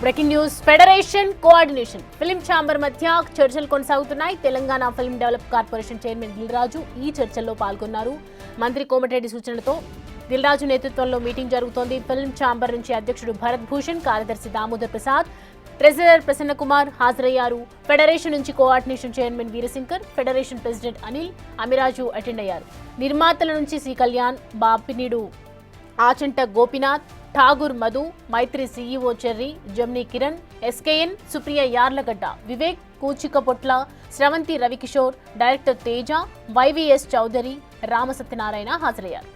Breaking news federation coordination film chamber మధ్య చర్చలు కొనసాగుతున్నాయి. Telangana film develop corporation chairman Dil Raju ఈ చర్చల్లో పాల్గొన్నారు. మంత్రి కోమటిరెడ్డి సూచనలతో దిల్రాజు నేతృత్వంలో మీటింగ్ జరుగుతోంది. ఫిల్మ్ ఛాంబర్ నుంచి అధ్యక్షుడు భరత్ భూషణ్, కార్యదర్శి దామోదర్ ప్రసాద్, ట్రెజరర్ ప్రసన్న కుమార్ హాజరయ్యారు. ఫెడరేషన్ నుంచి coordination chairman Veerashankar, federation president Anil, Amiraju attend అయ్యారు. నిర్మాతల నుంచి C Kalyan, Bapineedu Achanta Gopinath, Tagore Madhu, Mythri CEO Cherry, Gemini Kiran, S K N, Supriya Yarlagadda, Vivek Kuchibhotla, Sravanthi Ravikishore, director Teja, Y V S Chowdary, Ramasatyanarayana హాజరయ్యారు.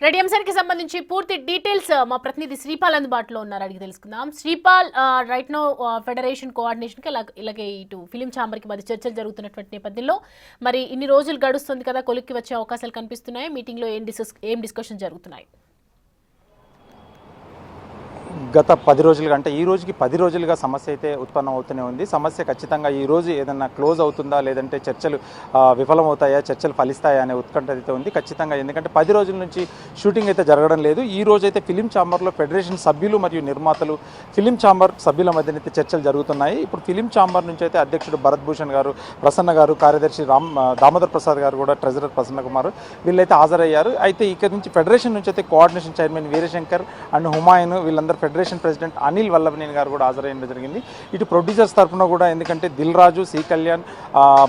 రెడ్డి అంశానికి సంబంధించి పూర్తి డీటెయిల్స్ మా ప్రతినిధి శ్రీపాల్ అందుబాటులో ఉన్నారు, అడిగి తెలుసుకుందాం. శ్రీపాల్, రైట్ నో ఫెడరేషన్ కోఆర్డినేషన్కి ఇలాగే ఇటు ఫిలిం ఛాంబర్కి మధ్య చర్చలు జరుగుతున్నటువంటి నేపథ్యంలో మరి ఇన్ని రోజులు గడుస్తుంది కదా, కొలిక్కి వచ్చే అవకాశాలు కనిపిస్తున్నాయి. మీటింగ్లో ఏం డిస్కషన్ జరుగుతున్నాయి? గత 10 రోజులుగా అంటే ఈ రోజుకి 10 రోజులుగా సమస్య అయితే ఉత్పన్నం అవుతూనే ఉంది. సమస్య ఖచ్చితంగా ఈ రోజు ఏదన్నా క్లోజ్ అవుతుందా, లేదంటే చర్చలు విఫలమవుతాయా, చర్చలు ఫలిస్తాయా అనే ఉత్కంఠ అయితే ఉంది ఖచ్చితంగా. ఎందుకంటే 10 రోజుల నుంచి షూటింగ్ అయితే జరగడం లేదు. ఈ రోజు అయితే ఫిలిం ఛాంబర్లో ఫెడరేషన్ సభ్యులు మరియు నిర్మాతలు, ఫిలిం ఛాంబర్ సభ్యుల మధ్యనైతే చర్చలు జరుగుతున్నాయి. ఇప్పుడు ఫిలిం ఛాంబర్ నుంచి అయితే అధ్యక్షుడు భరత్ భూషణ్ గారు, ప్రసన్న గారు, కార్యదర్శి దామోదర్ ప్రసాద్ గారు, కూడా ట్రెజరర్ ప్రసన్న కుమార్, వీళ్ళైతే హాజరయ్యారు. అయితే ఇక్కడ నుంచి ఫెడరేషన్ నుంచి అయితే coordination chairman Veerashankar and Humayun, వీళ్ళందరూ ఫెడరేషన్ ప్రెసిడెంట్ అనిల్ వల్లభనేని గారు కూడా హాజరయ్యడం జరిగింది. ఇటు ప్రొడ్యూసర్స్ తరఫున కూడా ఎందుకంటే దిల్రాజు, సి కళ్యాణ్,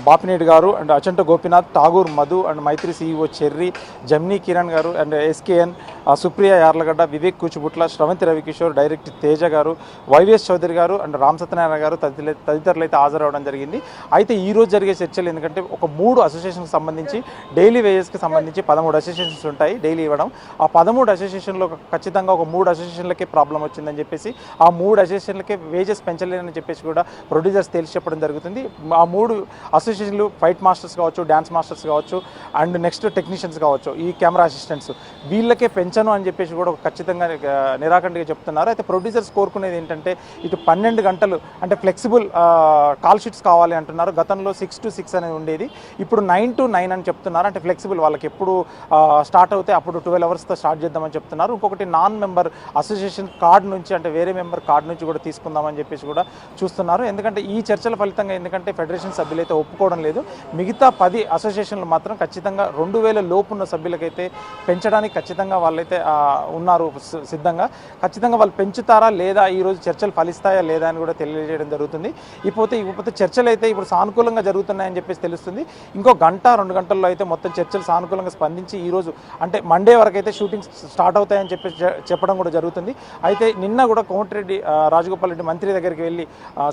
బాపినేడు గారు and Achanta Gopinath, Tagore Madhu and Mythri CEO Cherry, Gemini Kiran గారు and S K N, Supriya Yarlagadda, Vivek Kuchibhotla, Sravanthi Ravikishore, director Teja గారు, వైవీఎస్ చౌదరి గారు అండ్ రామసత్యనారాయణ గారు తదితరులు అయితే హాజరవడం జరిగింది. అయితే ఈ రోజు జరిగే చర్చలు ఎందుకంటే ఒక 3 అసోసియేషన్కి సంబంధించి డైలీ వేజెస్కి సంబంధించి 13 అసోసియేషన్స్ ఉంటాయి డైలీ ఇవ్వడం. ఆ 13 అసోసియేషన్లో ఖచ్చితంగా ఒక 3 అసోసియేషన్లకే ప్రాబ్లం వచ్చిందని చెప్పేసి ఆ 3 అసోసియేషన్లకే వేజెస్ పెంచలేదని చెప్పేసి కూడా ప్రొడ్యూసర్స్ తెలిసి చెప్పడం జరుగుతుంది. ఆ 3 అసోసియేషన్లు ఫైట్ మాస్టర్స్ కావచ్చు, డ్యాన్స్ మాస్టర్స్ కావచ్చు అండ్ నెక్స్ట్ టెక్నీషియన్స్ కావచ్చు, ఈ కెమెరా అసిస్టెంట్స్, వీళ్ళకే పెంచను అని చెప్పేసి కూడా ఖచ్చితంగా నిరాకంటగా చెప్తున్నారు. అయితే ప్రొడ్యూసర్స్ కోరుకునేది ఏంటంటే ఇటు 12 గంటలు అంటే ఫ్లెక్సిబుల్ కాల్ షీట్స్ కావాలి అంటున్నారు. గతంలో 6 to 6 అనేది ఉండేది, ఇప్పుడు 9 to 9 అని చెప్తున్నారు. అంటే ఫ్లెక్సిబుల్, వాళ్ళకి ఎప్పుడు స్టార్ట్ అవుతే అప్పుడు 12 అవర్స్తో స్టార్ట్ చేద్దామని చెప్తున్నారు. ఇంకొకటి నాన్ మెంబర్ అసోసియేషన్ కార్డు నుంచి అంటే వేరే మెంబర్ కార్డు నుంచి కూడా తీసుకుందామని చెప్పేసి కూడా చూస్తున్నారు. ఎందుకంటే ఈ చర్చల ఫలితంగా ఎందుకంటే ఫెడరేషన్ సభ్యులైతే ఒప్పుకోవడం లేదు. మిగతా 10 అసోసియేషన్లు మాత్రం ఖచ్చితంగా 2000 లోపు ఉన్న సభ్యులకైతే పెంచడానికి ఖచ్చితంగా వాళ్ళైతే ఉన్నారు సిద్ధంగా. ఖచ్చితంగా వాళ్ళు పెంచుతారా లేదా, ఈరోజు చర్చలు ఫలిస్తాయా లేదా అని కూడా తెలియజేయడం జరుగుతుంది. ఇకపోతే చర్చలు అయితే ఇప్పుడు సానుకూలంగా జరుగుతున్నాయని చెప్పేసి తెలుస్తుంది. ఇంకో 1-2 గంటల్లో అయితే మొత్తం చర్చలు సానుకూలంగా స్పందించి ఈరోజు అంటే మండే వరకు అయితే షూటింగ్ స్టార్ట్ అవుతాయని చెప్పడం కూడా జరుగుతుంది. అయితే నిన్న కూడా కోమటిరెడ్డి రాజగోపాల్ రెడ్డి మంత్రి దగ్గరికి వెళ్ళి,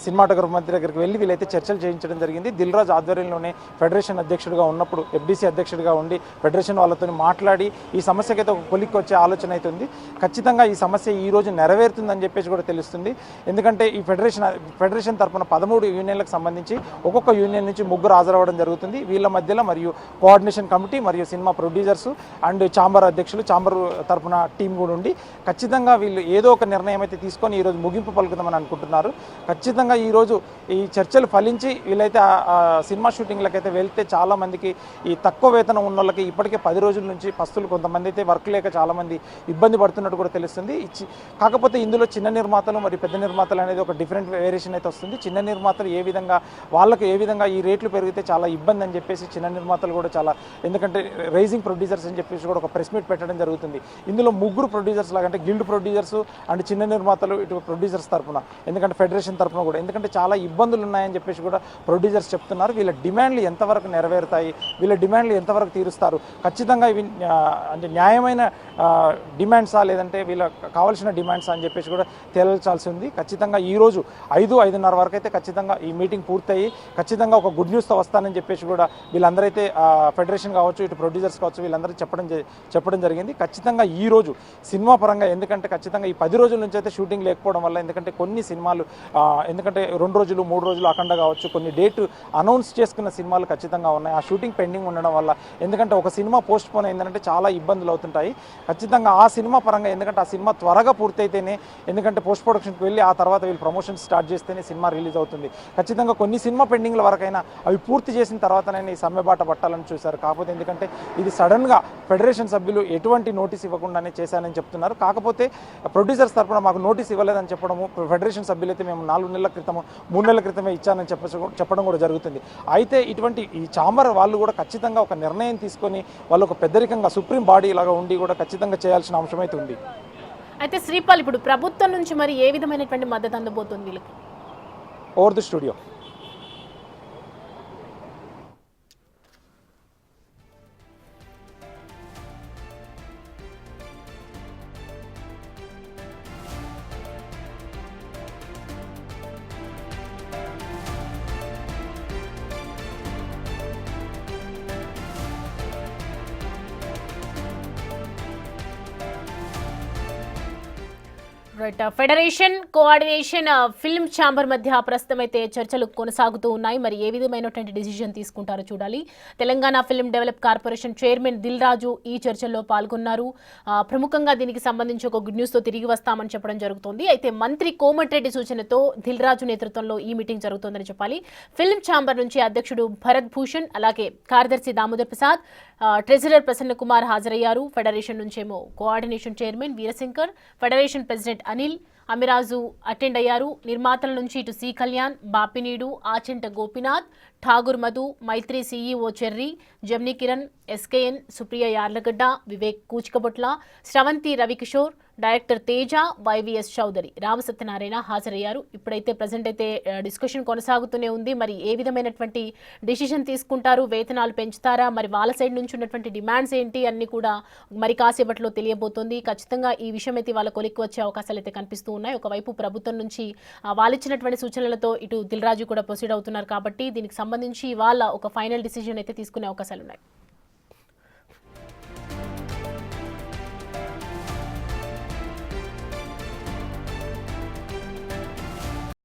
సినిమాటోగ్రఫీ మంత్రి దగ్గరికి వెళ్ళి వీళ్ళైతే చర్చలు చేయించడం జరిగింది. దిల్రాజ్ ఆధ్వర్యంలోనే ఫెడరేషన్ అధ్యక్షుడిగా ఉన్నప్పుడు ఎఫ్డీసీ అధ్యక్షుడిగా ఉండి ఫెడరేషన్ వాళ్ళతో మాట్లాడి ఈ సమస్యకైతే ఒక కొలిక్కి వచ్చే ఆలోచన అయితే ఉంది. ఖచ్చితంగా ఈ సమస్య ఈ రోజు నెరవేరుతుందని చెప్పేసి కూడా తెలుస్తుంది. ఎందుకంటే ఈ ఫెడరేషన్ తరఫున 13 యూనియన్లకు సంబంధించి ఒక్కొక్క యూనియన్ నుంచి 3 హాజరవ్వడం జరుగుతుంది. వీళ్ళ మధ్యలో మరియు కోఆర్డినేషన్ కమిటీ మరియు సినిమా ప్రొడ్యూసర్స్ అండ్ ఛాంబర్ అధ్యక్షులు, ఛాంబర్ తరఫున టీం కూడా ఉండి ఖచ్చితంగా వీళ్ళు ఏదో ఒక నిర్ణయం అయితే తీసుకొని ఈరోజు ముగింపు పలుకుదామని అనుకుంటున్నారు. ఖచ్చితంగా ఈరోజు ఈ చర్చలు ఫలించి వీళ్ళైతే సినిమా షూటింగ్లకైతే వెళ్తే చాలామందికి ఈ తక్కువ వేతనం ఉన్న వాళ్ళకి ఇప్పటికే 10 రోజుల నుంచి పస్తులు, కొంతమంది అయితే వర్క్ లేక చాలామంది ఇబ్బంది పడుతున్నట్టు కూడా తెలుస్తుంది. కాకపోతే ఇందులో చిన్న నిర్మాతలు మరియు పెద్ద నిర్మాతలు అనేది ఒక డిఫరెంట్ వేరియేషన్ అయితే వస్తుంది. చిన్న నిర్మాతలు వాళ్ళకు ఏ విధంగా ఈ రేట్లు పెరిగితే చాలా ఇబ్బంది అని చెప్పేసి చిన్న నిర్మాతలు కూడా చాలా, ఎందుకంటే రైజింగ్ ప్రొడ్యూసర్స్ అని చెప్పేసి కూడా ఒక ప్రెస్ మీట్ పెట్టడం జరుగుతుంది. ఇందులో 3 ప్రొడ్యూసర్స్ లాగా అంటే గిల్డ్ ప్రొడ్యూసర్స్ అండ్ చిన్న నిర్మాతలు ఇటు ప్రొడ్యూసర్స్ తరఫున, ఎందుకంటే ఫెడరేషన్ తరఫున కూడా ఎందుకంటే చాలా ఇబ్బందులు ఉన్నాయని చెప్పేసి కూడా ప్రొడ్యూసర్స్ చెప్తున్నారు. వీళ్ళ డిమాండ్లు ఎంతవరకు నెరవేరుతాయి, వీళ్ళ డిమాండ్లు ఎంతవరకు తీరుస్తారు, ఖచ్చితంగా ఇవి అంటే న్యాయమైన డిమాండ్సా లేదంటే వీళ్ళకి కావాల్సిన డిమాండ్సా అని చెప్పేసి కూడా తేల్చాల్సి ఉంది. ఖచ్చితంగా ఈరోజు 5-5:30 వరకు అయితే ఖచ్చితంగా ఈ మీటింగ్ పూర్తయి ఖచ్చితంగా ఒక గుడ్ న్యూస్తో వస్తానని చెప్పేసి కూడా వీళ్ళందరైతే ఫెడరేషన్ కావచ్చు, ఇటు ప్రొడ్యూసర్స్ కావచ్చు, వీళ్ళందరూ చెప్పడం జరిగింది. ఖచ్చితంగా ఈరోజు సినిమా పరంగా ఎందుకంటే ఖచ్చితంగా ఈ 10 రోజులు రోజుల నుంచి అయితే షూటింగ్ లేకపోవడం వల్ల, ఎందుకంటే కొన్ని సినిమాలు ఎందుకంటే 2 రోజులు 3 రోజులు అఖండ కావచ్చు, కొన్ని డేట్ అనౌన్స్ చేసుకున్న సినిమాలు ఖచ్చితంగా ఉన్నాయి. ఆ షూటింగ్ పెండింగ్ ఉండడం వల్ల, ఎందుకంటే ఒక సినిమా పోస్ట్ పోన్ అయిందంటే చాలా ఇబ్బందులు అవుతుంటాయి ఖచ్చితంగా ఆ సినిమా పరంగా. ఎందుకంటే ఆ సినిమా త్వరగా పూర్తయితేనే, ఎందుకంటే పోస్ట్ ప్రొడక్షన్కి వెళ్ళి ఆ తర్వాత వీళ్ళు ప్రమోషన్ స్టార్ట్ చేస్తేనే సినిమా రిలీజ్ అవుతుంది. ఖచ్చితంగా కొన్ని సినిమా పెండింగ్ల వరకైనా అవి పూర్తి చేసిన తర్వాతనే ఈ సమ్మె బాట పట్టాలని చూశారు. కాకపోతే ఎందుకంటే ఇది సడన్గా ఫెడరేషన్ సభ్యులు ఎటువంటి నోటీస్ ఇవ్వకుండానే చేశారని చెప్తున్నారు. కాకపోతే ప్రొడ్యూసర్స్ తరఫున మాకు నోటీస్ ఇవ్వలేదని చెప్పడము, ఫెడరేషన్ సభ్యులైతే మేము 4 నెలల క్రితము 3 నెలల క్రితమే ఇచ్చానని చెప్పడం కూడా జరుగుతుంది. అయితే ఇటువంటి ఈ ఛాంబర్ వాళ్ళు కూడా ఖచ్చితంగా ఒక నిర్ణయం తీసుకొని వాళ్ళు ఒక పెద్దరికంగా సుప్రీం బాడీ లాగా ఉండి కూడా ఖచ్చితంగా చేయాల్సిన అంశం అయితే ఉంది. అయితే శ్రీపాల్, ఇప్పుడు ప్రభుత్వం నుంచి మరి ఏ విధమైనటువంటి మద్దతు అందబోతుంది వీళ్ళకి? Over the studio. Federation, coordination, film chamber మధ్య ప్రస్తుతం అయితే చర్చలు కొనసాగుతూ ఉన్నాయి. మరి ఏ విధమైనటువంటి డిసిజన్ తీసుకుంటారో చూడాలి. Telangana film develop corporation chairman Dil Raju ఈ చర్చల్లో పాల్గొన్నారు. ప్రముఖంగా దీనికి సంబంధించి ఒక గుడ్ న్యూస్తో తిరిగి వస్తామని చెప్పడం జరుగుతుంది. అయితే మంత్రి కోమటిరెడ్డి సూచనతో దిల్ రాజు నేతృత్వంలో ఈ మీటింగ్ జరుగుతోందని చెప్పాలి. ఫిల్మ్ ఛాంబర్ నుంచి అధ్యక్షుడు భరత్ భూషణ్, అలాగే కార్యదర్శి దామోదర్ ప్రసాద్, ట్రెజరర్ ప్రసన్న కుమార్ హాజరయ్యారు. ఫెడరేషన్ నుంచేమో coordination chairman Veerashankar, federation president Anil Amiraju attend అయ్యారు. నిర్మాతల నుంచి ఇటు C Kalyan, Bapineedu, Achanta Gopinath, Tagore Madhu, Mythri CEO Cherry, Gemini Kiran, S K N, Supriya Yarlagadda, Vivek Kuchibhotla, Sravanthi Ravikishore, director Teja, Y V S Chowdary, Ramasatyanarayana హాజరయ్యారు. ఇప్పుడైతే ప్రజెంట్ అయితే డిస్కషన్ కొనసాగుతూనే ఉంది. మరి ఏ విధమైనటువంటి డిసిషన్ తీసుకుంటారు, వేతనాలు పెంచుతారా, మరి వాళ్ళ సైడ్ నుంచి ఉన్నటువంటి డిమాండ్స్ ఏంటి అన్ని కూడా మరి కాసేపట్లో తెలియబోతోంది. ఖచ్చితంగా ఈ విషయం అయితే వాళ్ళ కొలిక్కి వచ్చే అవకాశాలు అయితే కనిపిస్తూ ఉన్నాయి. ఒకవైపు ప్రభుత్వం నుంచి వాళ్ళు ఇచ్చినటువంటి సూచనలతో ఇటు దిల్ రాజు కూడా ప్రొసీడ్ అవుతున్నారు కాబట్టి దీనికి సంబంధించి వాళ్ళ ఒక ఫైనల్ డిసిజన్ అయితే తీసుకునే అవకాశాలు ఉన్నాయి.